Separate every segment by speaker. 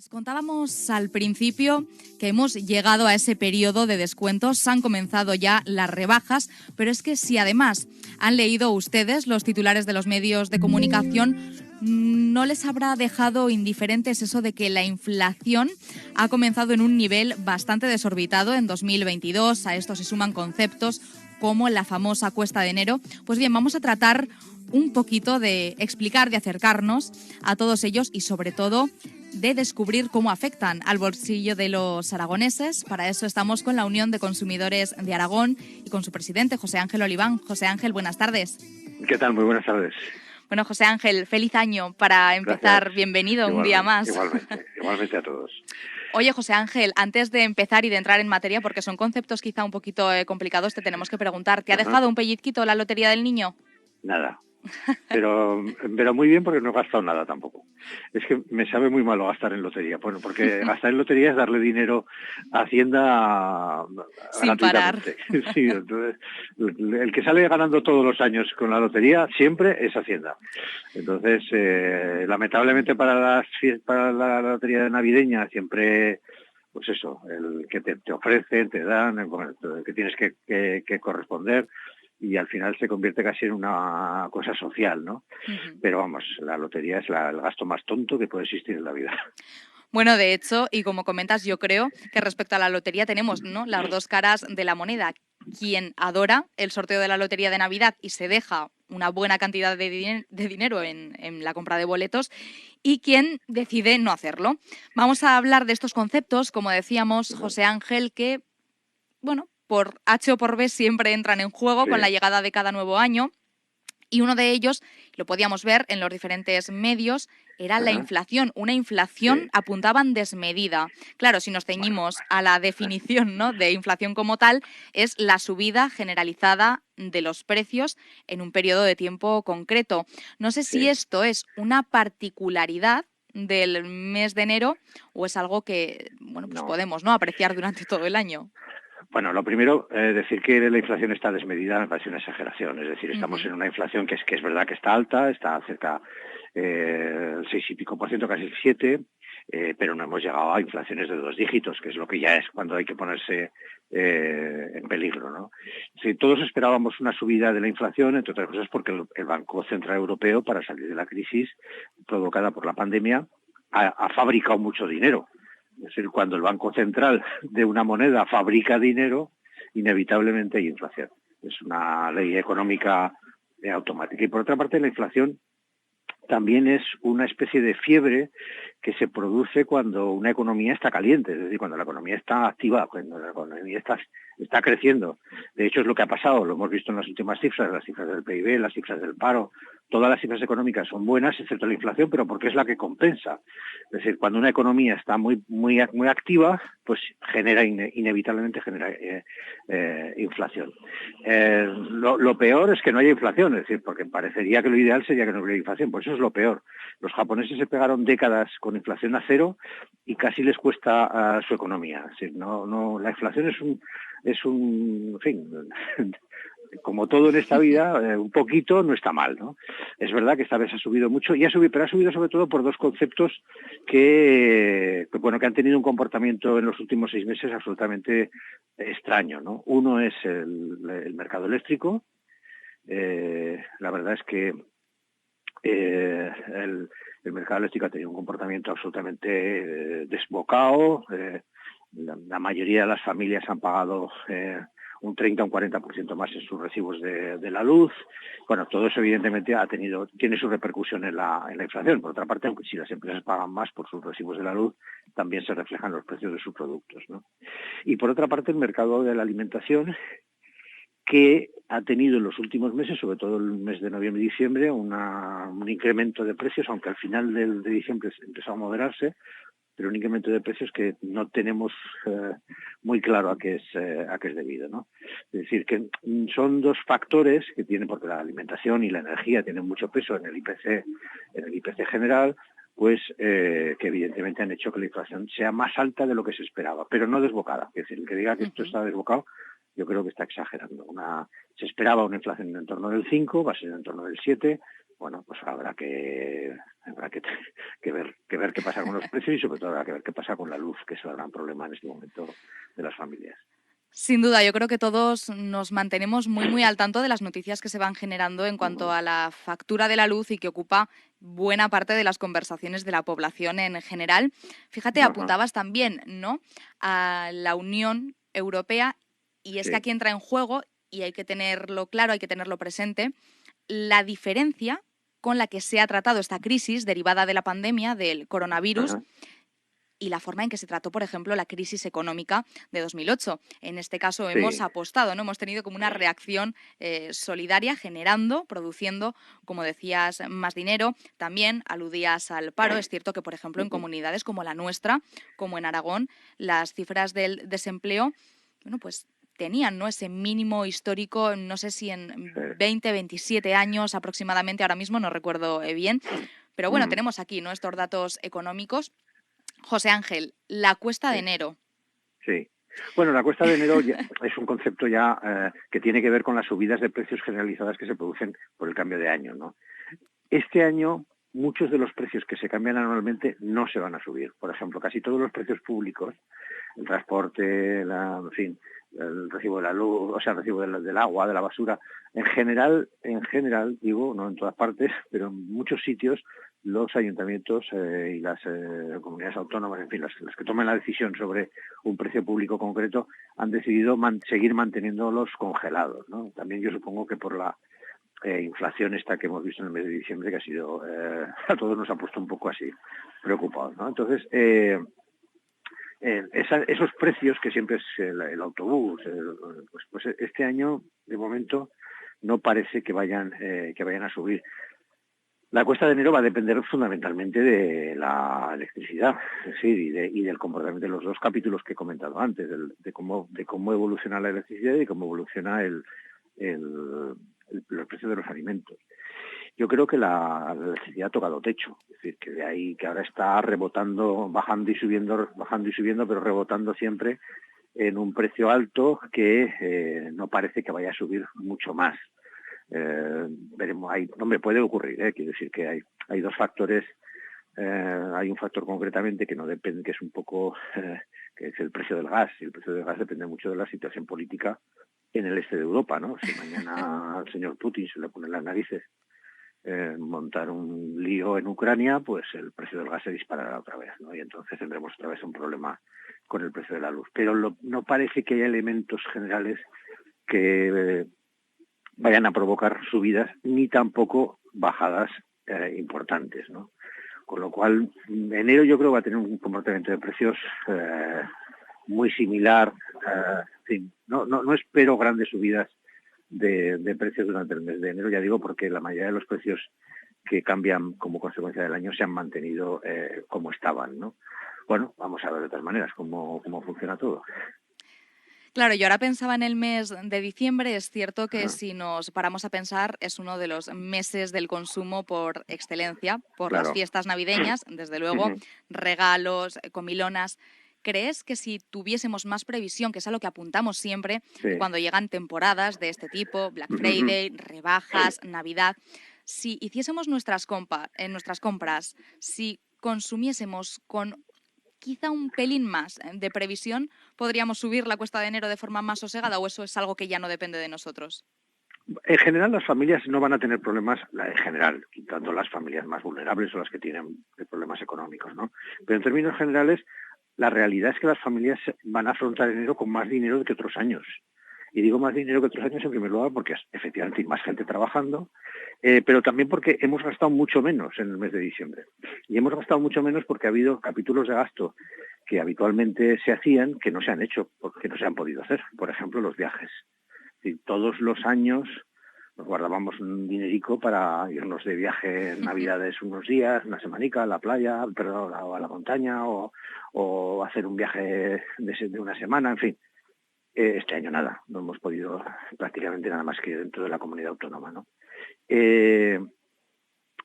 Speaker 1: Os contábamos al principio que hemos llegado a ese periodo de descuentos, han comenzado ya las rebajas, pero es que si además han leído ustedes los titulares de los medios de comunicación, no les habrá dejado indiferentes eso de que la inflación ha comenzado en un nivel bastante desorbitado en 2022. A esto se suman conceptos como la famosa cuesta de enero. Pues bien, vamos a tratar un poquito de explicar, de acercarnos a todos ellos y sobre todo de descubrir cómo afectan al bolsillo de los aragoneses. Para eso estamos con la Unión de Consumidores de Aragón y con su presidente, José Ángel Oliván. José Ángel, buenas tardes.
Speaker 2: ¿Qué tal? Muy buenas tardes.
Speaker 1: Bueno, José Ángel, feliz año para empezar.
Speaker 2: Gracias.
Speaker 1: Bienvenido un día más.
Speaker 2: Igualmente a todos.
Speaker 1: Oye, José Ángel, antes de empezar y de entrar en materia, porque son conceptos quizá un poquito complicados, te tenemos que preguntar, ¿te ha dejado un pellizquito la lotería del niño?
Speaker 2: Nada. Pero muy bien porque no he gastado nada tampoco. Es que me sabe muy malo gastar en lotería. Bueno, porque gastar en lotería es darle dinero a Hacienda
Speaker 1: sin parar.
Speaker 2: Sí, entonces, el que sale ganando todos los años con la lotería siempre es Hacienda. Entonces, lamentablemente para la lotería navideña siempre, pues eso, el que te ofrecen, te dan, el que tienes que corresponder. Y al final se convierte casi en una cosa social, ¿no? Pero vamos, la lotería es el gasto más tonto que puede existir en la vida.
Speaker 1: Bueno, de hecho, y como comentas, yo creo que respecto a la lotería tenemos, ¿no?, las dos caras de la moneda. Quien adora el sorteo de la lotería de Navidad y se deja una buena cantidad de dinero en la compra de boletos, y quien decide no hacerlo. Vamos a hablar de estos conceptos, como decíamos, José Ángel, que, bueno, por H o por B siempre entran en juego con la llegada de cada nuevo año. Y uno de ellos, lo podíamos ver en los diferentes medios, era la inflación. Una inflación apuntaban desmedida. Claro, si nos ceñimos a la definición, ¿no?, de inflación como tal, es la subida generalizada de los precios en un periodo de tiempo concreto. No sé si esto es una particularidad del mes de enero o es algo que, bueno, pues podemos, ¿no?, apreciar durante todo el año.
Speaker 2: Bueno, lo primero, decir que la inflación está desmedida me parece una exageración. Es decir, estamos en una inflación que es verdad que está alta, está cerca del 6 y pico por ciento, casi el 7%, pero no hemos llegado a inflaciones de 2 dígitos, que es lo que ya es cuando hay que ponerse en peligro, ¿no? Sí, todos esperábamos una subida de la inflación, entre otras cosas porque el Banco Central Europeo, para salir de la crisis provocada por la pandemia, ha fabricado mucho dinero. Es decir, cuando el Banco Central de una moneda fabrica dinero, inevitablemente hay inflación. Es una ley económica automática. Y por otra parte, la inflación también es una especie de fiebre que se produce cuando una economía está caliente, es decir, cuando la economía está activa, cuando la economía está creciendo. De hecho, es lo que ha pasado, lo hemos visto en las últimas cifras, las cifras del PIB, las cifras del paro. Todas las cifras económicas son buenas, excepto la inflación, pero porque es la que compensa. Es decir, cuando una economía está muy activa, pues inevitablemente genera inflación. Lo peor es que no haya inflación, es decir, porque parecería que lo ideal sería que no hubiera inflación, pues eso es lo peor. Los japoneses se pegaron décadas con inflación a cero y casi les cuesta su economía. Es decir, la inflación es un en fin, como todo en esta vida, un poquito no está mal, ¿no? Es verdad que esta vez ha subido mucho, pero ha subido sobre todo por dos conceptos que han tenido un comportamiento en los últimos 6 meses absolutamente extraño, ¿no? Uno es el mercado eléctrico. La verdad es que el mercado eléctrico ha tenido un comportamiento absolutamente desbocado. La mayoría de las familias han pagado un 30 o un 40% más en sus recibos de la luz. Bueno, todo eso evidentemente tiene su repercusión en la inflación. Por otra parte, aunque si las empresas pagan más por sus recibos de la luz, también se reflejan los precios de sus productos, ¿no? Y por otra parte, el mercado de la alimentación, que ha tenido en los últimos meses, sobre todo el mes de noviembre y diciembre, un incremento de precios, aunque al final de diciembre empezó a moderarse, pero un incremento de precios que no tenemos muy claro a qué es debido, ¿no? Es decir, que son dos factores que tienen, porque la alimentación y la energía tienen mucho peso en el IPC general, pues que evidentemente han hecho que la inflación sea más alta de lo que se esperaba, pero no desbocada. Es decir, el que diga que esto está desbocado, yo creo que está exagerando. Se esperaba una inflación en torno del 5, va a ser en torno del 7, bueno, pues habrá que ver qué pasa con los precios y sobre todo habrá que ver qué pasa con la luz, que es el gran problema en este momento de las familias.
Speaker 1: Sin duda, yo creo que todos nos mantenemos muy al tanto de las noticias que se van generando en cuanto a la factura de la luz y que ocupa buena parte de las conversaciones de la población en general. Fíjate,
Speaker 2: Ajá,
Speaker 1: apuntabas también, ¿no?, a la Unión Europea, y es que
Speaker 2: sí.
Speaker 1: aquí entra en juego, y hay que tenerlo claro, hay que tenerlo presente, la diferencia con la que se ha tratado esta crisis derivada de la pandemia del coronavirus
Speaker 2: Ajá,
Speaker 1: y la forma en que se trató, por ejemplo, la crisis económica de 2008. En este caso hemos
Speaker 2: sí.
Speaker 1: apostado, ¿no? Hemos tenido como una reacción solidaria, generando, produciendo, como decías, más dinero. También aludías al paro. Es cierto que, por ejemplo, en comunidades como la nuestra, como en Aragón, las cifras del desempleo, bueno, pues tenían, ¿no?, ese mínimo histórico, no sé si en
Speaker 2: Sí.
Speaker 1: 20, 27 años aproximadamente, ahora mismo no recuerdo bien, pero bueno,
Speaker 2: Mm,
Speaker 1: tenemos aquí, ¿no?, estos datos económicos. José Ángel, la cuesta de
Speaker 2: sí.
Speaker 1: enero.
Speaker 2: Sí. Bueno, la cuesta de enero es un concepto ya que tiene que ver con las subidas de precios generalizadas que se producen por el cambio de año, ¿no? Este año muchos de los precios que se cambian anualmente no se van a subir. Por ejemplo, casi todos los precios públicos, el transporte, en fin, el recibo de la luz, o sea, el recibo del agua, de la basura, en general, digo, no en todas partes, pero en muchos sitios los ayuntamientos y las comunidades autónomas, en fin, las que toman la decisión sobre un precio público concreto, han decidido seguir manteniéndolos congelados, ¿no? También yo supongo que por la inflación esta que hemos visto en el mes de diciembre, que ha sido, a todos nos ha puesto un poco así preocupados, ¿no? Entonces, esos precios que siempre es el autobús, pues este año, de momento, no parece que vayan a subir. La cuesta de enero va a depender fundamentalmente de la electricidad, es decir, y del comportamiento de los dos capítulos que he comentado antes, de cómo evoluciona la electricidad y cómo evoluciona los precios de los alimentos. Yo creo que la electricidad ha tocado techo, es decir, que de ahí que ahora está rebotando, bajando y subiendo, pero rebotando siempre en un precio alto que no parece que vaya a subir mucho más. Veremos, hombre, puede ocurrir, quiero decir que hay dos factores. Hay un factor concretamente que no depende, que es un poco, que es el precio del gas, y el precio del gas depende mucho de la situación política en el este de Europa, ¿no? Si mañana al señor Putin se le ponen las narices montar un lío en Ucrania, pues el precio del gas se disparará otra vez, ¿no? Y entonces tendremos otra vez un problema con el precio de la luz. Pero no parece que haya elementos generales que vayan a provocar subidas ni tampoco bajadas importantes, ¿no? Con lo cual, enero yo creo que va a tener un comportamiento de precios muy similar. En fin, no espero grandes subidas de precios durante el mes de enero, ya digo, porque la mayoría de los precios que cambian como consecuencia del año se han mantenido como estaban, ¿no? Bueno, vamos a ver de todas maneras cómo funciona todo.
Speaker 1: Claro, yo ahora pensaba en el mes de diciembre. Es cierto que
Speaker 2: Ajá,
Speaker 1: si nos paramos a pensar, es uno de los meses del consumo por excelencia, por las
Speaker 2: claro.
Speaker 1: fiestas navideñas, desde luego,
Speaker 2: Ujú,
Speaker 1: regalos, comilonas. ¿Crees que si tuviésemos más previsión, que es a lo que apuntamos siempre,
Speaker 2: sí.
Speaker 1: cuando llegan temporadas de este tipo, Black
Speaker 2: Ujú.
Speaker 1: Friday, rebajas, Navidad, si hiciésemos nuestras compras, si consumiésemos con quizá un pelín más de previsión, podríamos subir la cuesta de enero de forma más sosegada, o eso es algo que ya no depende de nosotros?
Speaker 2: En general las familias no van a tener problemas, en general, quitando las familias más vulnerables o las que tienen problemas económicos, ¿no? Pero en términos generales, la realidad es que las familias van a afrontar enero con más dinero que otros años. Y digo más dinero que otros años en primer lugar porque efectivamente hay más gente trabajando, pero también porque hemos gastado mucho menos en el mes de diciembre. Y hemos gastado mucho menos porque ha habido capítulos de gasto que habitualmente se hacían que no se han hecho, porque no se han podido hacer. Por ejemplo, los viajes. Y todos los años nos guardábamos un dinerico para irnos de viaje en Navidades unos días, una semanica a la playa, perdón, a la montaña, o hacer un viaje de una semana, en fin. Este año nada, no hemos podido prácticamente nada más que dentro de la comunidad autónoma, ¿no? Eh,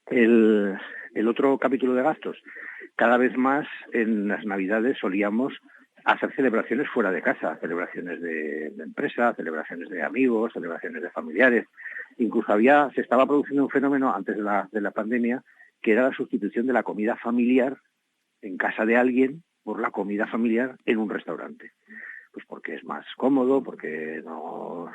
Speaker 2: el otro capítulo de gastos, cada vez más en las Navidades solíamos hacer celebraciones fuera de casa, celebraciones de empresa, celebraciones de amigos, celebraciones de familiares, Incluso se estaba produciendo un fenómeno antes de la pandemia, que era la sustitución de la comida familiar en casa de alguien por la comida familiar en un restaurante. Pues porque es más cómodo, porque no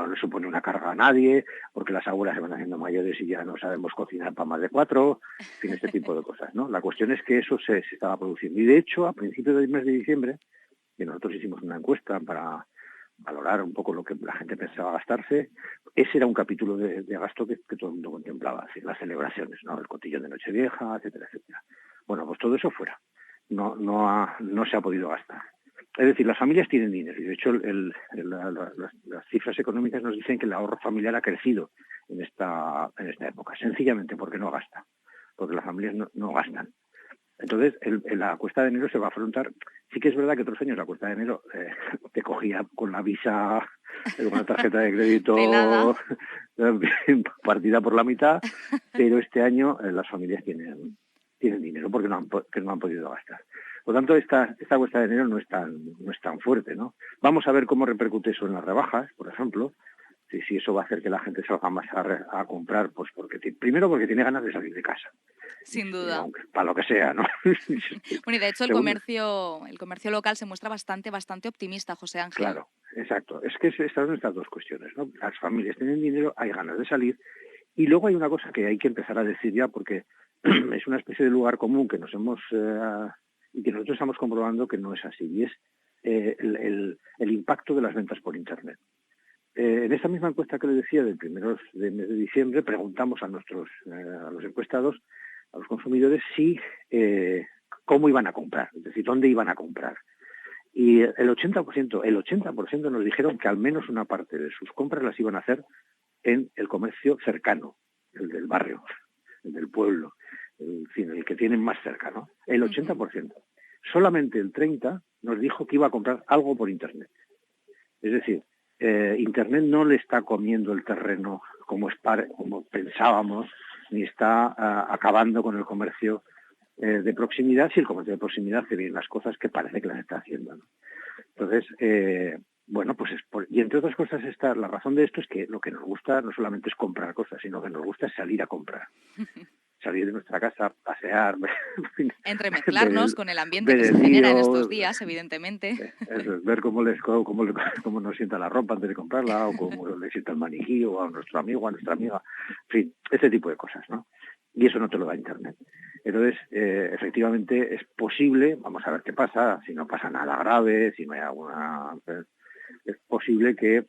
Speaker 2: le supone una carga a nadie, porque las abuelas se van haciendo mayores y ya no sabemos cocinar para más de 4, en fin, este tipo de cosas, ¿no? La cuestión es que eso se estaba produciendo. Y de hecho, a principios del mes de diciembre, que nosotros hicimos una encuesta para valorar un poco lo que la gente pensaba gastarse, ese era un capítulo de gasto que todo el mundo contemplaba, es decir, las celebraciones, ¿no? El cotillón de Nochevieja, etcétera, etcétera. Bueno, pues todo eso fuera. No se ha podido gastar. Es decir, las familias tienen dinero y de hecho las cifras económicas nos dicen que el ahorro familiar ha crecido en esta época, sencillamente porque no gasta, porque las familias no gastan. Entonces, la cuesta de enero se va a afrontar. Sí que es verdad que otros años la cuesta de enero te cogía con la visa, con la tarjeta de crédito partida por la mitad, pero este año las familias tienen dinero porque no han podido gastar. Por lo tanto, esta cuesta de enero no es tan fuerte, ¿no? Vamos a ver cómo repercute eso en las rebajas, por ejemplo. Si eso va a hacer que la gente salga más a comprar, pues primero porque tiene ganas de salir de casa.
Speaker 1: Sin duda.
Speaker 2: Aunque, para lo que sea, ¿no?
Speaker 1: Bueno, y de hecho el comercio local se muestra bastante optimista, José Ángel.
Speaker 2: Claro, exacto. Es que están estas dos cuestiones, ¿no? Las familias tienen dinero, hay ganas de salir, y luego hay una cosa que hay que empezar a decir ya, porque es una especie de lugar común que y que nosotros estamos comprobando que no es así, y es el impacto de las ventas por Internet. En esta misma encuesta que les decía del primeros de mes de diciembre, preguntamos a los encuestados, a los consumidores, cómo iban a comprar, es decir, dónde iban a comprar. Y el 80% nos dijeron que al menos una parte de sus compras las iban a hacer en el comercio cercano, el del barrio, el del pueblo, el que tienen más cerca, ¿no? El 80%. Solamente el 30% nos dijo que iba a comprar algo por Internet. Es decir, Internet no le está comiendo el terreno como pensábamos, ni está acabando con el comercio de proximidad, si el comercio de proximidad hace bien las cosas que parece que las está haciendo, ¿no? Entonces, pues y entre otras cosas la razón de esto es que lo que nos gusta no solamente es comprar cosas, sino que nos gusta es salir a comprar. Salir de nuestra casa, pasear,
Speaker 1: entremezclarnos con el ambiente que se genera en estos días, evidentemente.
Speaker 2: Ver cómo nos sienta la ropa antes de comprarla, o cómo le sienta el maniquí, o a nuestro amigo, a nuestra amiga, en fin, ese tipo de cosas, ¿no? Y eso no te lo da Internet. Entonces, efectivamente, es posible, vamos a ver qué pasa, si no pasa nada grave, si no hay es posible que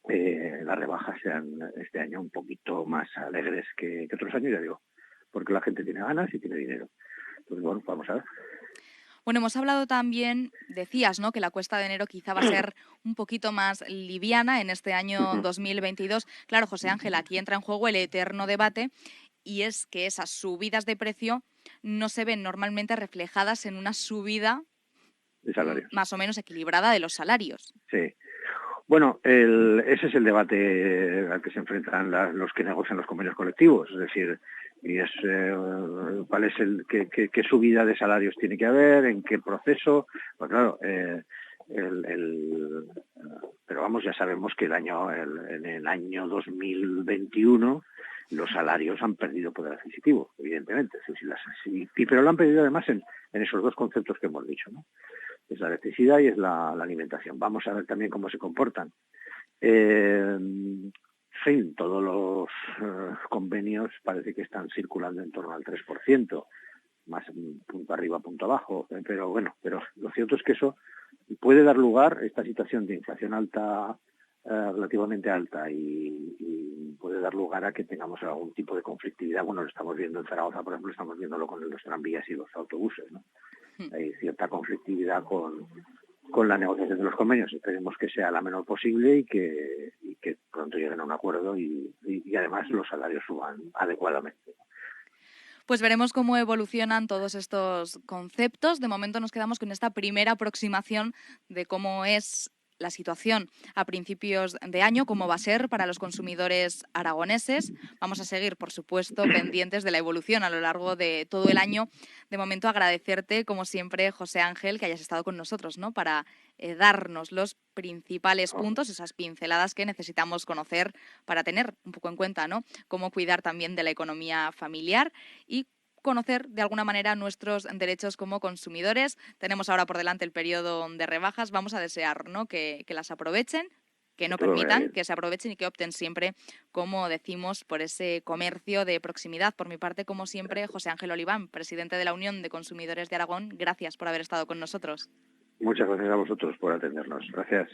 Speaker 2: las rebajas sean este año un poquito más alegres que otros años, ya digo, porque la gente tiene ganas y tiene dinero. Entonces, bueno, vamos a ver.
Speaker 1: Bueno, hemos hablado también, decías, ¿no?, que la cuesta de enero quizá va a ser un poquito más liviana en este año 2022. Claro, José Ángel, aquí entra en juego el eterno debate, y es que esas subidas de precio no se ven normalmente reflejadas en una subida
Speaker 2: de salarios
Speaker 1: más o menos equilibrada de los salarios.
Speaker 2: Sí. Bueno, ese es el debate al que se enfrentan los que negocian los convenios colectivos, es decir, cuál es qué subida de salarios tiene que haber, en qué proceso. Pues claro, pero vamos, ya sabemos que en el año 2021 los salarios han perdido poder adquisitivo, evidentemente, pero lo han perdido además en esos dos conceptos que hemos dicho, ¿no? Es la electricidad y es la alimentación. Vamos a ver también cómo se comportan. En fin, todos los convenios parece que están circulando en torno al 3%, más punto arriba, punto abajo, pero lo cierto es que eso puede dar lugar, esta situación de inflación alta, relativamente alta, y puede dar lugar a que tengamos algún tipo de conflictividad. Bueno, lo estamos viendo en Zaragoza, por ejemplo, estamos viéndolo con los tranvías y los autobuses, ¿no? Hay cierta conflictividad con la negociación de los convenios. Esperemos que sea la menor posible y que pronto lleguen a un acuerdo y además los salarios suban adecuadamente.
Speaker 1: Pues veremos cómo evolucionan todos estos conceptos. De momento nos quedamos con esta primera aproximación de cómo es la situación a principios de año, cómo va a ser para los consumidores aragoneses. Vamos a seguir, por supuesto, pendientes de la evolución a lo largo de todo el año. De momento, agradecerte, como siempre, José Ángel, que hayas estado con nosotros, ¿no? Para darnos los principales puntos, esas pinceladas que necesitamos conocer para tener un poco en cuenta, ¿no? Cómo cuidar también de la economía familiar y conocer de alguna manera nuestros derechos como consumidores. Tenemos ahora por delante el periodo de rebajas. Vamos a desear, ¿no?, que las aprovechen, que no permitan que se aprovechen y que opten siempre, como decimos, por ese comercio de proximidad. Por mi parte, como siempre, José Ángel Oliván, presidente de la Unión de Consumidores de Aragón, gracias por haber estado con nosotros.
Speaker 2: Muchas gracias a vosotros por atendernos. Gracias.